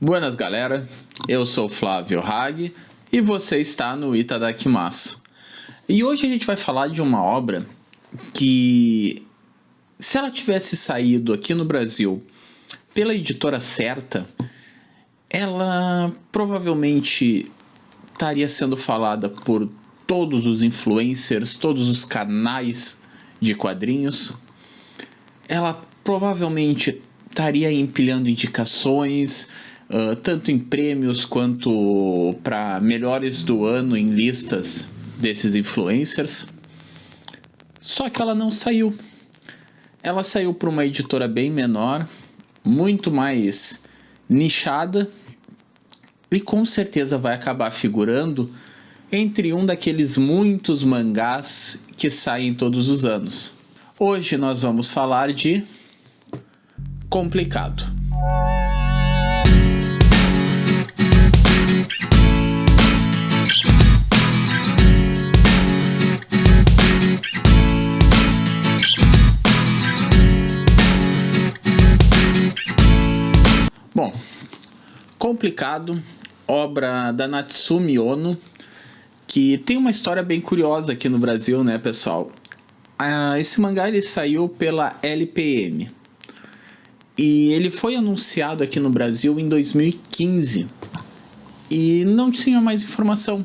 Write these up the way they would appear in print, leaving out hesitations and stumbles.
Buenas galera, eu sou Flávio Hag e você está no Itadakimasu. E hoje a gente vai falar de uma obra que, se ela tivesse saído aqui no Brasil pela editora certa, ela provavelmente estaria sendo falada por todos os influencers, todos os canais de quadrinhos. Ela provavelmente estaria empilhando indicações, tanto em prêmios quanto para melhores do ano em listas desses influencers. Só que ela não saiu. Ela saiu para uma editora bem menor, muito mais nichada, e com certeza vai acabar figurando entre um daqueles muitos mangás que saem todos os anos. Hoje nós vamos falar de Complicado. Bom, Complicado, obra da Natsumi Ono, que tem uma história bem curiosa aqui no Brasil, né, pessoal? Esse mangá ele saiu pela LPM e ele foi anunciado aqui no Brasil em 2015 e não tinha mais informação.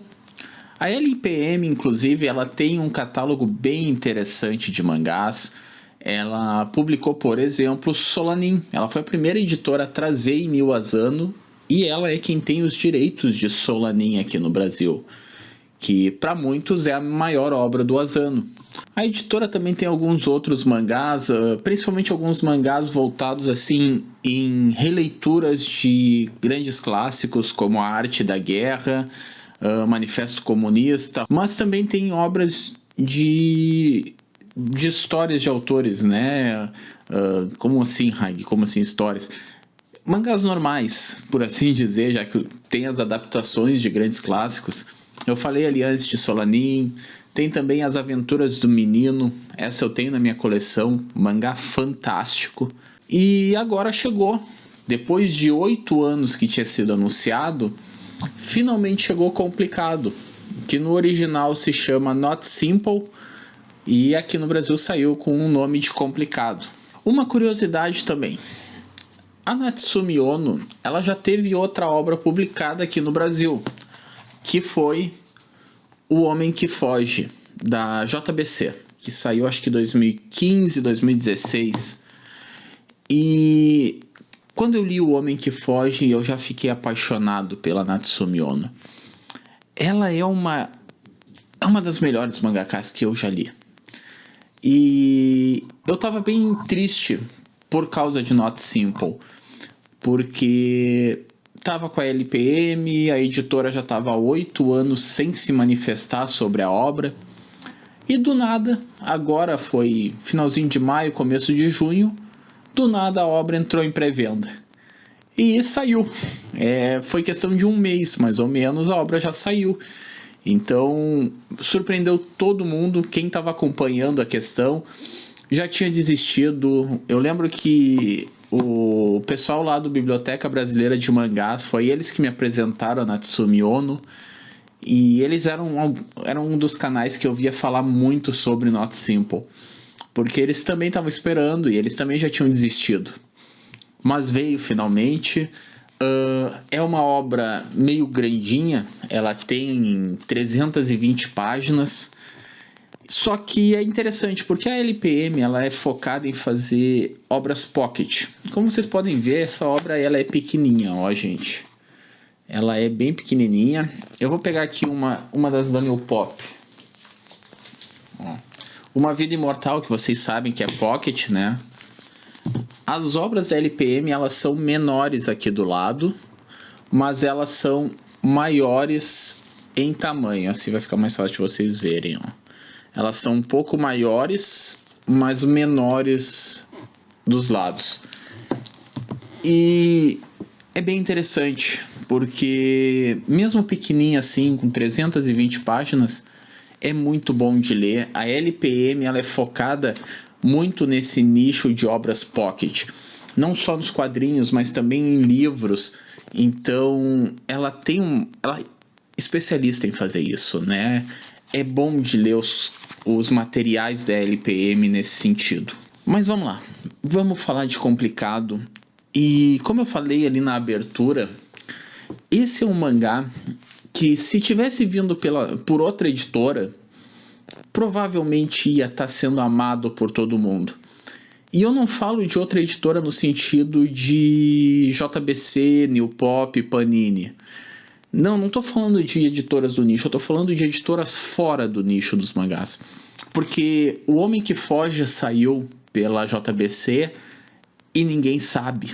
A LPM, inclusive, ela tem um catálogo bem interessante de mangás. Ela publicou, por exemplo, Solanin. Ela foi a primeira editora a trazer Inio Asano e ela é quem tem os direitos de Solanin aqui no Brasil, que para muitos é a maior obra do Asano. A editora também tem alguns outros mangás, principalmente alguns mangás voltados assim em releituras de grandes clássicos como A Arte da Guerra, Manifesto Comunista, mas também tem obras de histórias de autores, né? Como assim, Hag? Como assim histórias? Mangás normais, por assim dizer, já que tem as adaptações de grandes clássicos. Eu falei ali antes de Solanin, tem também As Aventuras do Menino, essa eu tenho na minha coleção, mangá fantástico. E agora chegou, depois de 8 anos que tinha sido anunciado, finalmente chegou Complicado, que no original se chama Not Simple, e aqui no Brasil saiu com o nome de Complicado. Uma curiosidade também, a Natsumi Ono, ela já teve outra obra publicada aqui no Brasil, que foi O Homem que Foge, da JBC, que saiu acho que em 2015, 2016. E quando eu li O Homem que Foge, eu já fiquei apaixonado pela Natsumi Ono. Ela é uma das melhores mangakas que eu já li. E eu tava bem triste por causa de Not Simple, porque tava com a LPM, a editora já tava há 8 anos sem se manifestar sobre a obra, e do nada, agora foi finalzinho de maio, começo de junho, do nada a obra entrou em pré-venda. E saiu. Foi questão de um mês, mais ou menos, a obra já saiu. Então, surpreendeu todo mundo, quem estava acompanhando a questão já tinha desistido. Eu lembro que o pessoal lá do Biblioteca Brasileira de Mangás, foi eles que me apresentaram a Natsumi Ono, e eles eram um dos canais que eu via falar muito sobre Not Simple, porque eles também estavam esperando e eles também já tinham desistido. Mas veio finalmente. É uma obra meio grandinha, ela tem 320 páginas, só que é interessante porque a LPM ela é focada em fazer obras pocket. Como vocês podem ver, essa obra ela é pequenininha, ó gente, ela é bem pequenininha. Eu vou pegar aqui uma das da New Pop, ó. Uma Vida Imortal, que vocês sabem que é pocket, né? As obras da LPM elas são menores aqui do lado, mas elas são maiores em tamanho, assim vai ficar mais fácil de vocês verem, ó. Elas são um pouco maiores, mas menores dos lados. E é bem interessante, porque mesmo pequenininha assim, com 320 páginas, é muito bom de ler. A LPM ela é focada muito nesse nicho de obras pocket, não só nos quadrinhos, mas também em livros. Então, ela é especialista em fazer isso, né? É bom de ler os materiais da LPM nesse sentido. Mas vamos lá, vamos falar de Complicado. E como eu falei ali na abertura, esse é um mangá que, se tivesse vindo por outra editora, provavelmente ia estar sendo amado por todo mundo. E eu não falo de outra editora no sentido de JBC, New Pop, Panini. Não tô falando de editoras do nicho, eu tô falando de editoras fora do nicho dos mangás. Porque O Homem que Foge saiu pela JBC e ninguém sabe.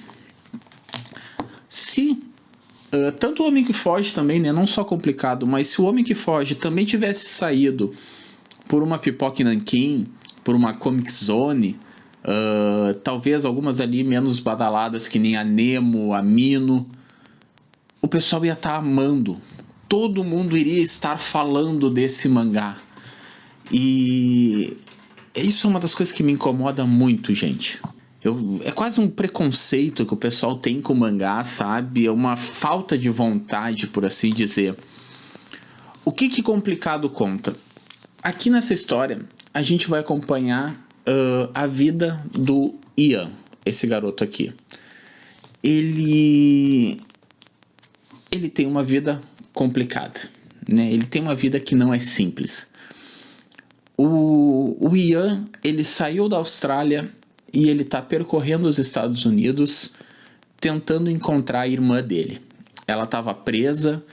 Se tanto O Homem que Foge também, né, não só Complicado, mas se O Homem que Foge também tivesse saído por uma Pipoca Nanquim, por uma Comic Zone, talvez algumas ali menos badaladas, que nem a Nemo, a Mino, o pessoal ia estar amando. Todo mundo iria estar falando desse mangá. E isso é uma das coisas que me incomoda muito, gente. É quase um preconceito que o pessoal tem com o mangá, sabe? É uma falta de vontade, por assim dizer. O que Complicado conta? Aqui nessa história, a gente vai acompanhar a vida do Ian, esse garoto aqui. Ele tem uma vida complicada, né? Ele tem uma vida que não é simples. O Ian, ele saiu da Austrália e ele está percorrendo os Estados Unidos tentando encontrar a irmã dele. Ela estava presa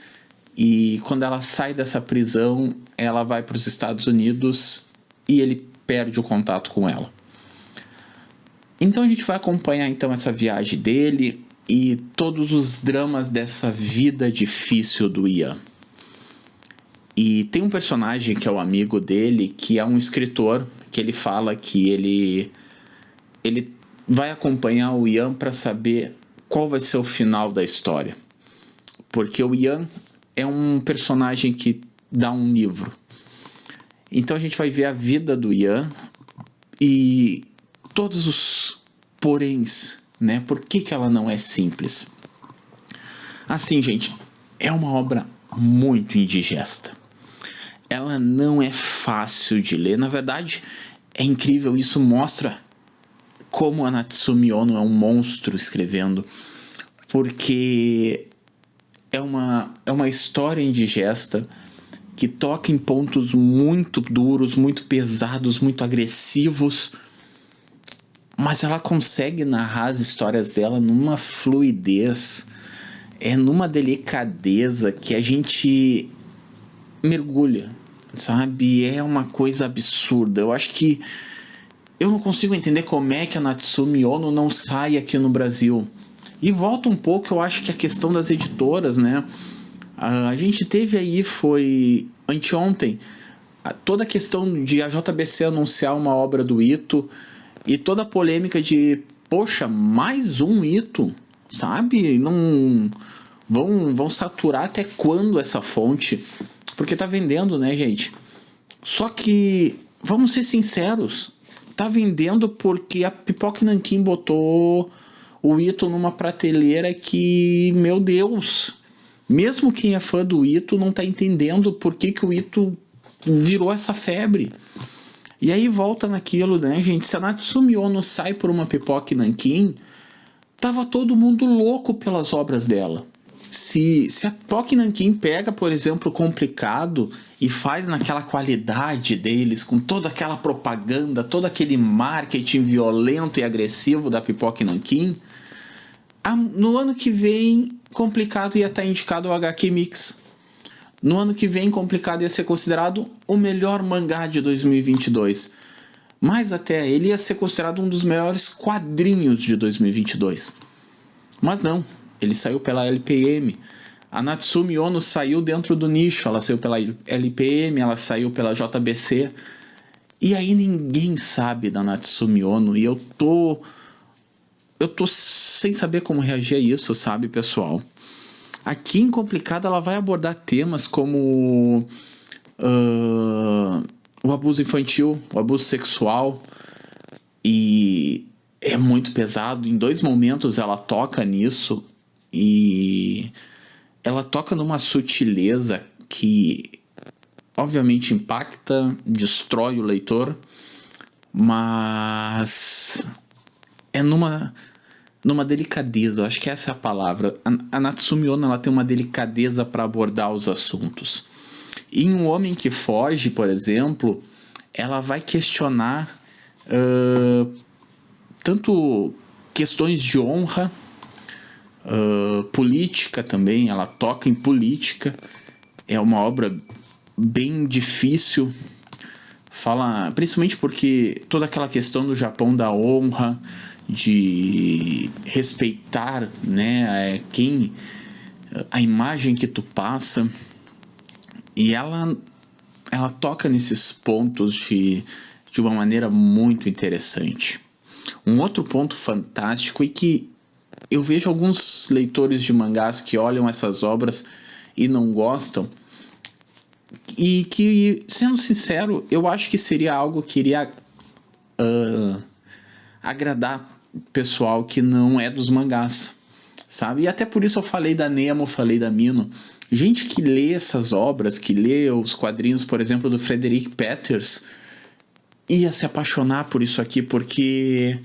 e quando ela sai dessa prisão, ela vai para os Estados Unidos e ele perde o contato com ela. Então a gente vai acompanhar então essa viagem dele e todos os dramas dessa vida difícil do Ian. E tem um personagem que é o amigo dele, que é um escritor, que ele fala que ele vai acompanhar o Ian para saber qual vai ser o final da história. Porque o Ian é um personagem que dá um livro. Então a gente vai ver a vida do Ian e todos os poréns, né? Por que ela não é simples? Assim, gente, é uma obra muito indigesta. Ela não é fácil de ler. Na verdade, é incrível. Isso mostra como a Natsumi Ono é um monstro escrevendo. Porque é uma história indigesta que toca em pontos muito duros, muito pesados, muito agressivos. Mas ela consegue narrar as histórias dela numa fluidez, numa delicadeza que a gente mergulha, sabe? É uma coisa absurda. Eu acho que eu não consigo entender como é que a Natsumi Ono não sai aqui no Brasil. E volta um pouco, eu acho que a questão das editoras, né? A gente teve aí, foi anteontem, toda a questão de a JBC anunciar uma obra do Ito e toda a polêmica de, poxa, mais um Ito, sabe? Não vão saturar até quando essa fonte? Porque tá vendendo, né, gente? Só que, vamos ser sinceros, tá vendendo porque a Pipoca Nanquim botou o Ito numa prateleira que, meu Deus, mesmo quem é fã do Ito não tá entendendo por que o Ito virou essa febre. E aí volta naquilo, né, gente? Se a Natsumi Ono sai por uma Pipoca Nanquim, tava todo mundo louco pelas obras dela. Se a Pipoca Nanquim pega, por exemplo, Complicado e faz naquela qualidade deles, com toda aquela propaganda, todo aquele marketing violento e agressivo da Pipoca Nanquim, no ano que vem, Complicado ia estar indicado ao HQ Mix. No ano que vem, Complicado ia ser considerado o melhor mangá de 2022. Mas até ele ia ser considerado um dos melhores quadrinhos de 2022. Mas não, ele saiu pela LPM. A Natsumi Ono saiu dentro do nicho, ela saiu pela LPM, ela saiu pela JBC. E aí ninguém sabe da Natsumi Ono e eu tô sem saber como reagir a isso, sabe, pessoal? Aqui em Complicado ela vai abordar temas como o abuso infantil, o abuso sexual, e é muito pesado. Em 2 momentos ela toca nisso e toca numa sutileza que obviamente impacta, destrói o leitor, mas é numa delicadeza. Eu acho que essa é a palavra. A Natsume Ono, ela tem uma delicadeza para abordar os assuntos. Em Um Homem que Foge, por exemplo, ela vai questionar tanto questões de honra, política também. Ela toca em política. É uma obra bem difícil. Fala principalmente porque toda aquela questão do Japão da honra, de respeitar, né, a imagem que tu passa. E ela toca nesses pontos de uma maneira muito interessante. Um outro ponto fantástico é que eu vejo alguns leitores de mangás que olham essas obras e não gostam, e que, sendo sincero, eu acho que seria algo que iria agradar pessoal que não é dos mangás, sabe? E até por isso eu falei da Nemo, falei da Mino. Gente que lê essas obras, que lê os quadrinhos, por exemplo, do Frederick Peters, ia se apaixonar por isso aqui, porque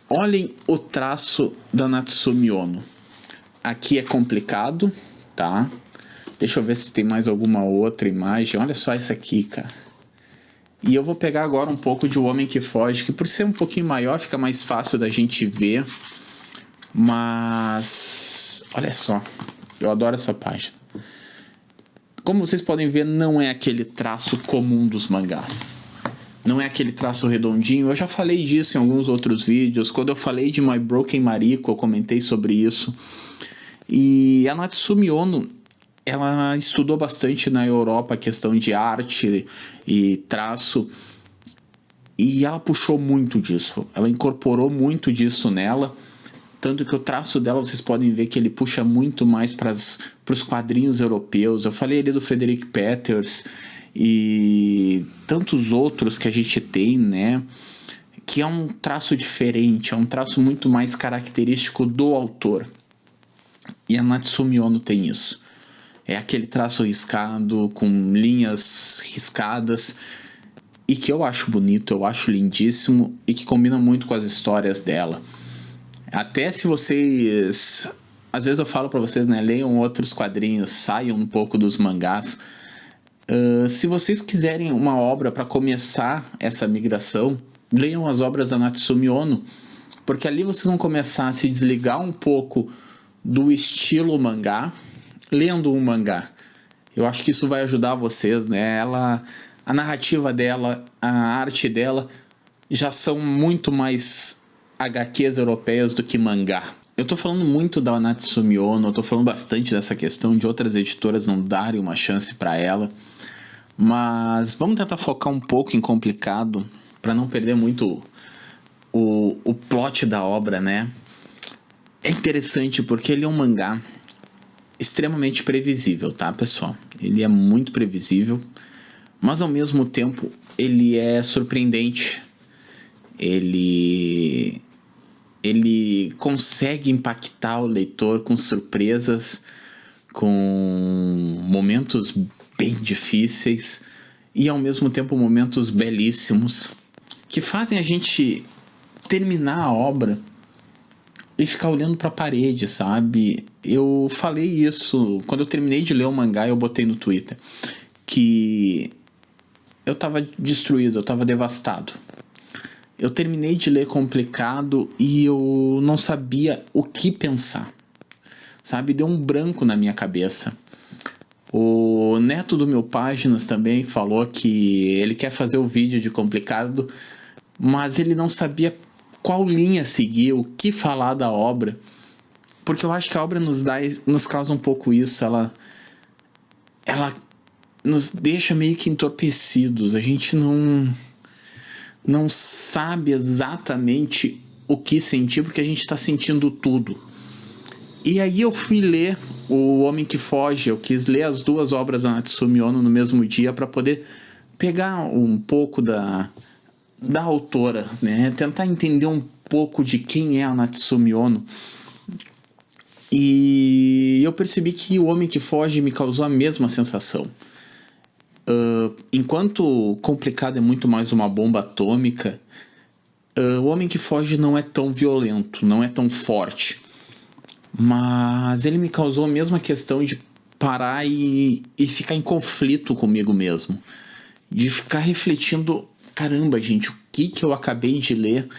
olhem o traço da Natsume Ono. Aqui é complicado, tá? Deixa eu ver se tem mais alguma outra imagem. Olha só essa aqui, cara. E eu vou pegar agora um pouco de O Homem que Foge, que por ser um pouquinho maior fica mais fácil da gente ver. Mas olha só, eu adoro essa página. Como vocês podem ver, não é aquele traço comum dos mangás. Não é aquele traço redondinho. Eu já falei disso em alguns outros vídeos. Quando eu falei de My Broken Mariko, eu comentei sobre isso. E a Natsume Ono, ela estudou bastante na Europa a questão de arte e traço, e ela puxou muito disso, ela incorporou muito disso nela, tanto que o traço dela, vocês podem ver que ele puxa muito mais para os quadrinhos europeus. Eu falei ali do Frederick Peters e tantos outros que a gente tem, né, que é um traço diferente, é um traço muito mais característico do autor, e a Natsume Ono tem isso. É aquele traço riscado, com linhas riscadas, e que eu acho bonito, eu acho lindíssimo, e que combina muito com as histórias dela. Até se vocês... Às vezes eu falo pra vocês, né, leiam outros quadrinhos, saiam um pouco dos mangás. Se vocês quiserem uma obra para começar essa migração, leiam as obras da Natsume Ono, porque ali vocês vão começar a se desligar um pouco do estilo mangá, lendo um mangá. Eu acho que isso vai ajudar vocês, né? A narrativa dela, a arte dela já são muito mais HQs europeias do que mangá. Eu tô falando muito da Natsume Ono, eu tô falando bastante dessa questão de outras editoras não darem uma chance para ela, mas vamos tentar focar um pouco em Complicado para não perder muito o plot da obra, né? É interessante porque ele é um mangá extremamente previsível, tá, pessoal? Ele é muito previsível, mas ao mesmo tempo ele é surpreendente. Ele consegue impactar o leitor com surpresas, com momentos bem difíceis e ao mesmo tempo momentos belíssimos que fazem a gente terminar a obra e ficar olhando para a parede, sabe? Eu falei isso quando eu terminei de ler o mangá, eu botei no Twitter que eu tava destruído, eu tava devastado. Eu terminei de ler Complicado e eu não sabia o que pensar, sabe? Deu um branco na minha cabeça. O neto do meu Páginas também falou que ele quer fazer o vídeo de Complicado, mas ele não sabia qual linha seguir, o que falar da obra, porque eu acho que a obra nos causa um pouco isso. Ela nos deixa meio que entorpecidos. A gente não sabe exatamente o que sentir, porque a gente está sentindo tudo. E aí eu fui ler O Homem que Foge. Eu quis ler as duas obras da Natsume Ono no mesmo dia para poder pegar um pouco da autora, né? Tentar entender um pouco de quem é a Natsume Ono. E eu percebi que O Homem que Foge me causou a mesma sensação. Enquanto Complicado é muito mais uma bomba atômica, O Homem que Foge não é tão violento, não é tão forte. Mas ele me causou a mesma questão de parar e ficar em conflito comigo mesmo. De ficar refletindo, caramba, gente, o que eu acabei de ler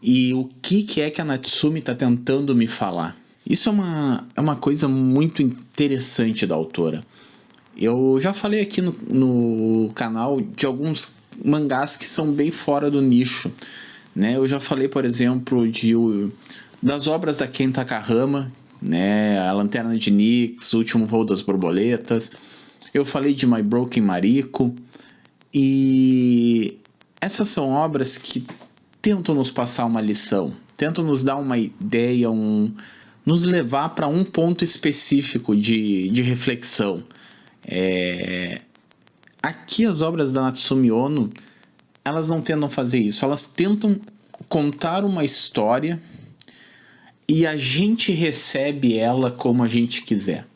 e o que é que a Natsumi está tentando me falar. Isso é uma coisa muito interessante da autora. Eu já falei aqui no canal de alguns mangás que são bem fora do nicho, né? Eu já falei, por exemplo, das obras da Ken Takahama, né? A Lanterna de Nyx, O Último Voo das Borboletas. Eu falei de My Broken Mariko. E essas são obras que tentam nos passar uma lição, tentam nos dar uma ideia, nos levar para um ponto específico de reflexão. Aqui as obras da Natsumi Ono, elas não tentam fazer isso, elas tentam contar uma história e a gente recebe ela como a gente quiser.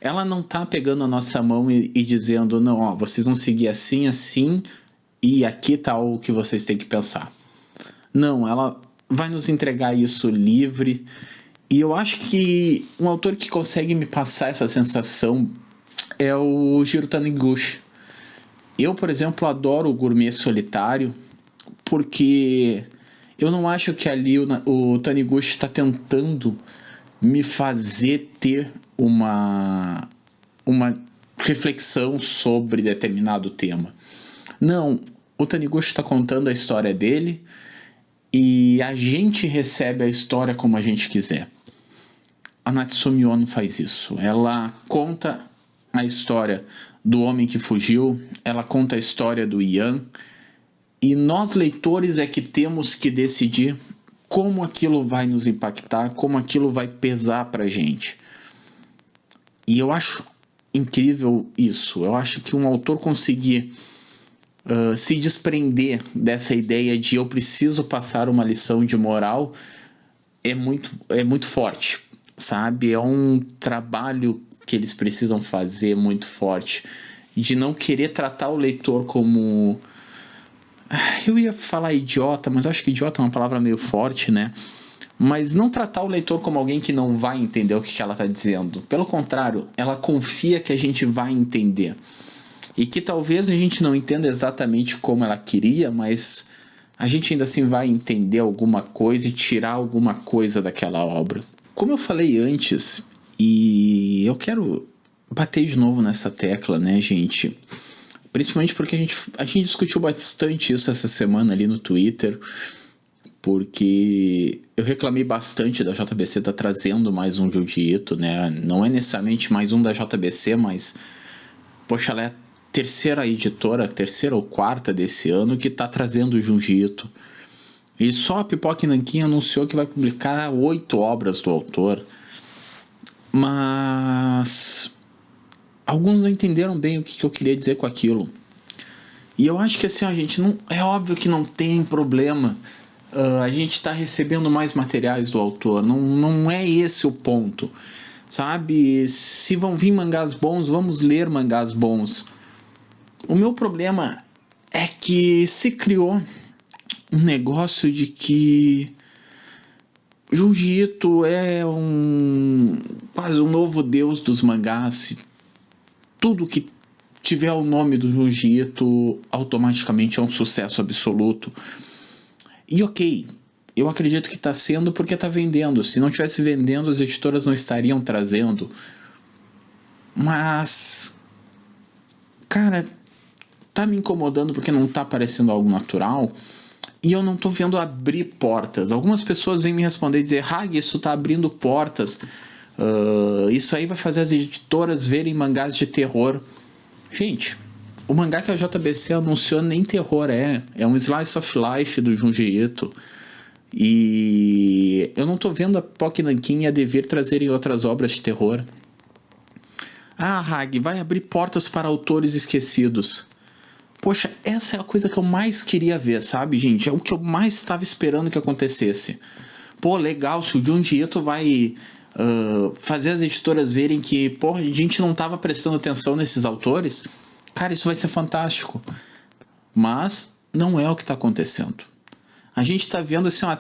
Ela não tá pegando a nossa mão e dizendo, não, ó, vocês vão seguir assim, assim, e aqui tá o que vocês têm que pensar. Não, ela vai nos entregar isso livre. E eu acho que um autor que consegue me passar essa sensação é o Jiro Taniguchi. Eu, por exemplo, adoro o Gourmet Solitário, porque eu não acho que ali o Taniguchi está tentando me fazer ter uma reflexão sobre determinado tema. Não, o Taniguchi está contando a história dele e a gente recebe a história como a gente quiser. A Natsumi Ono faz isso. Ela conta a história do homem que fugiu, ela conta a história do Ian, e nós leitores é que temos que decidir como aquilo vai nos impactar, como aquilo vai pesar pra gente. E eu acho incrível isso. Eu acho que um autor conseguir se desprender dessa ideia de eu preciso passar uma lição de moral é muito forte, sabe? É um trabalho que eles precisam fazer muito forte, de não querer tratar o leitor como... Eu ia falar idiota, mas acho que idiota é uma palavra meio forte, né? Mas não tratar o leitor como alguém que não vai entender o que ela está dizendo. Pelo contrário, ela confia que a gente vai entender. E que talvez a gente não entenda exatamente como ela queria, mas a gente ainda assim vai entender alguma coisa e tirar alguma coisa daquela obra. Como eu falei antes, e eu quero bater de novo nessa tecla, né, gente? Principalmente porque a gente discutiu bastante isso essa semana ali no Twitter, porque eu reclamei bastante da JBC estar trazendo mais um Junji Ito, né? Não é necessariamente mais um da JBC, mas poxa, ela é a terceira editora, terceira ou quarta desse ano que está trazendo o Junji Ito. E só a Pipoca e Nanquim anunciou que vai publicar 8 obras do autor. Mas alguns não entenderam bem o que eu queria dizer com aquilo. E eu acho que assim, a gente não, é óbvio que não tem problema. A gente está recebendo mais materiais do autor. Não é esse o ponto. Sabe? Se vão vir mangás bons, vamos ler mangás bons. O meu problema é que se criou um negócio de que Junji Ito é quase um novo deus dos mangás. Tudo que tiver o nome do Junji Ito automaticamente é um sucesso absoluto. E ok, eu acredito que está sendo porque está vendendo. Se não estivesse vendendo, as editoras não estariam trazendo. Mas, cara, tá me incomodando porque não tá parecendo algo natural. E eu não tô vendo abrir portas. Algumas pessoas vêm me responder e dizer: Hag, isso tá abrindo portas. Isso aí vai fazer as editoras verem mangás de terror. Gente, o mangá que a JBC anunciou nem terror é. É um slice of life do Junji Ito. E eu não tô vendo a Pipoca e Nanquim e a Devir trazerem outras obras de terror. Ah, Hag, vai abrir portas para autores esquecidos. Poxa, essa é a coisa que eu mais queria ver, sabe, gente? É o que eu mais estava esperando que acontecesse. Pô, legal, se o Junji Ito vai fazer as editoras verem que, porra, a gente não estava prestando atenção nesses autores, cara, isso vai ser fantástico. Mas não é o que está acontecendo. A gente está vendo assim, ó,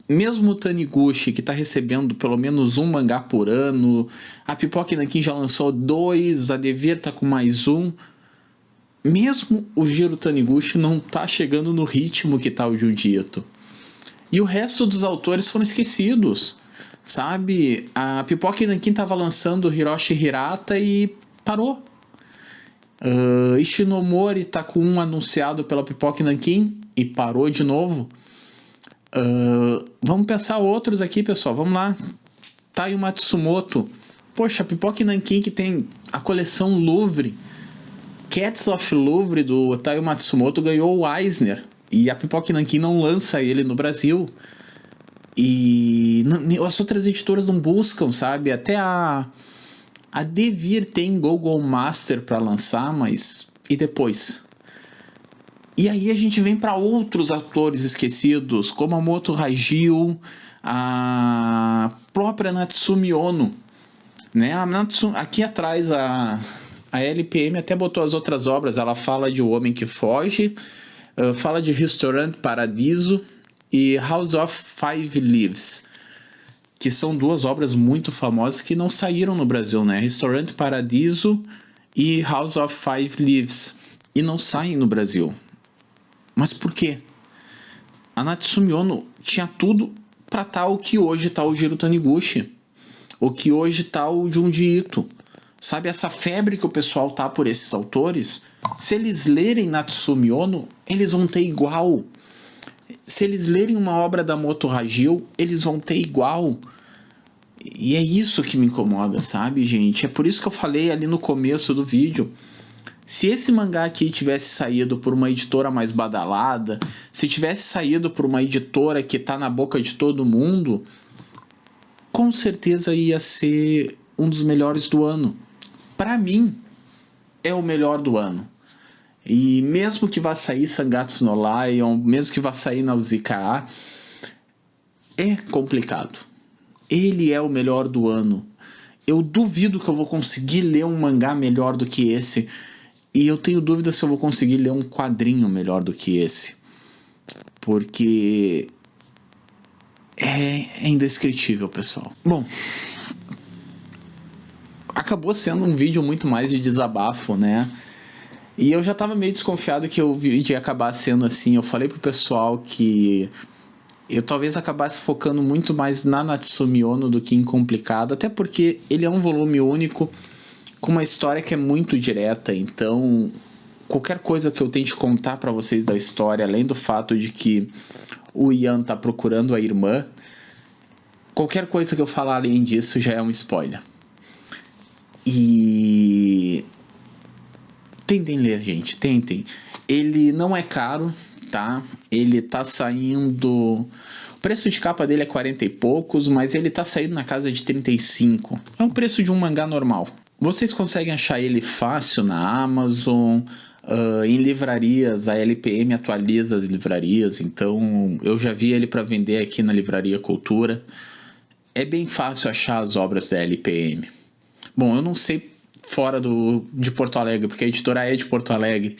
mesmo o Taniguchi, que está recebendo pelo menos um mangá por ano, a Pipoca Nankin já lançou 2, a Devir está com mais um. Mesmo o Jiro Taniguchi não está chegando no ritmo que está o Junji Ito. E o resto dos autores foram esquecidos, sabe? A Pipoca Nankin estava lançando Hiroshi Hirata e parou. Ishinomori tá com um anunciado pela Pipoca Nankin e parou de novo. Vamos pensar outros aqui, pessoal. Vamos lá. Taiyo Matsumoto. Poxa, a Pipoca Nankin que tem a coleção Louvre. Cats of Louvre do Taiyo Matsumoto ganhou o Eisner. E a Pipoca Nankin não lança ele no Brasil. E as outras editoras não buscam, sabe? Até a Devir tem Google Master para lançar, mas e depois? E aí a gente vem para outros autores esquecidos, como a Moto Hagio, a própria Natsumi Ono, né? Aqui atrás a LPM até botou as outras obras. Ela fala de O Homem que Foge, fala de Restaurant Paradiso e House of Five Leaves, que são duas obras muito famosas que não saíram no Brasil, né? Restaurant Paradiso e House of Five Leaves, e não saem no Brasil. Mas por quê? A Natsumi Ono tinha tudo para estar o que hoje está o Jiro Taniguchi, o que hoje está o Junji Ito. Sabe, essa febre que o pessoal tá por esses autores, se eles lerem Natsumi Ono, eles vão ter igual. Se eles lerem uma obra da Moto Hagio, eles vão ter igual. E é isso que me incomoda, sabe, gente? É por isso que eu falei ali no começo do vídeo. Se esse mangá aqui tivesse saído por uma editora mais badalada, se tivesse saído por uma editora que tá na boca de todo mundo, com certeza ia ser um dos melhores do ano. Pra mim, é o melhor do ano. E mesmo que vá sair Sangatsu no Lion, mesmo que vá sair Nausicaa, é complicado. Ele é o melhor do ano. Eu duvido que eu vou conseguir ler um mangá melhor do que esse. E eu tenho dúvida se eu vou conseguir ler um quadrinho melhor do que esse. Porque é indescritível, pessoal. Bom, acabou sendo um vídeo muito mais de desabafo, né? E eu já tava meio desconfiado que o vídeo ia acabar sendo assim. Eu falei pro pessoal que eu talvez acabasse focando muito mais na Natsumi Ono do que em Complicado, até porque ele é um volume único, com uma história que é muito direta. Então qualquer coisa que eu tente contar para vocês da história, além do fato de que o Ian tá procurando a irmã, qualquer coisa que eu falar além disso já é um spoiler. E tentem ler, gente, tentem. Ele não é caro, tá? Ele tá saindo... O preço de capa dele é 40 e poucos, mas ele tá saindo na casa de 35. É o preço de um mangá normal. Vocês conseguem achar ele fácil na Amazon, em livrarias. A LPM atualiza as livrarias, então eu já vi ele para vender aqui na Livraria Cultura. É bem fácil achar as obras da LPM. Bom, eu não sei fora de Porto Alegre, porque a editora é de Porto Alegre,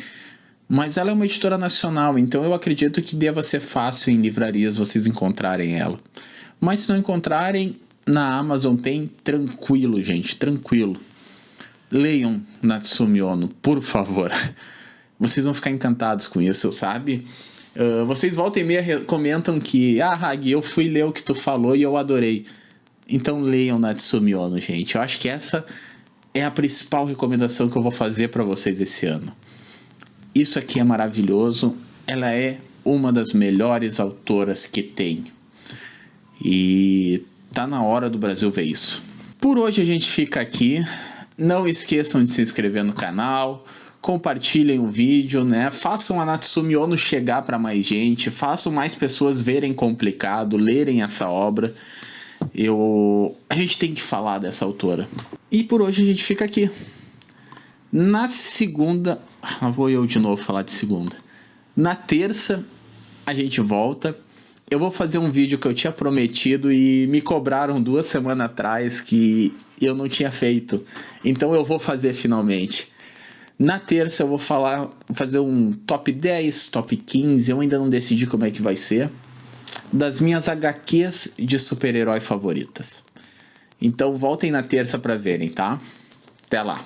mas ela é uma editora nacional, então eu acredito que deva ser fácil em livrarias vocês encontrarem ela. Mas se não encontrarem, na Amazon tem, tranquilo, gente, tranquilo. Leiam Natsumi Ono, por favor. Vocês vão ficar encantados com isso, sabe? Vocês volta e meia comentam que Hag, eu fui ler o que tu falou e eu adorei. Então leiam Natsumi Ono, gente. Eu acho que essa é a principal recomendação que eu vou fazer para vocês esse ano. Isso aqui é maravilhoso. Ela é uma das melhores autoras que tem. E tá na hora do Brasil ver isso. Por hoje a gente fica aqui. Não esqueçam de se inscrever no canal. Compartilhem o vídeo, né? Façam a Natsumi Ono chegar para mais gente. Façam mais pessoas verem Complicado, lerem essa obra. A gente tem que falar dessa autora. E por hoje a gente fica aqui. Na segunda... Lá vou eu de novo falar de segunda. Na terça a gente volta. eu vou fazer um vídeo que eu tinha prometido e me cobraram 2 semanas atrás que eu não tinha feito. Então eu vou fazer finalmente. Na terça eu vou fazer um top 10, top 15, eu ainda não decidi como é que vai ser, das minhas HQs de super-herói favoritas. Então voltem na terça para verem, tá? Até lá.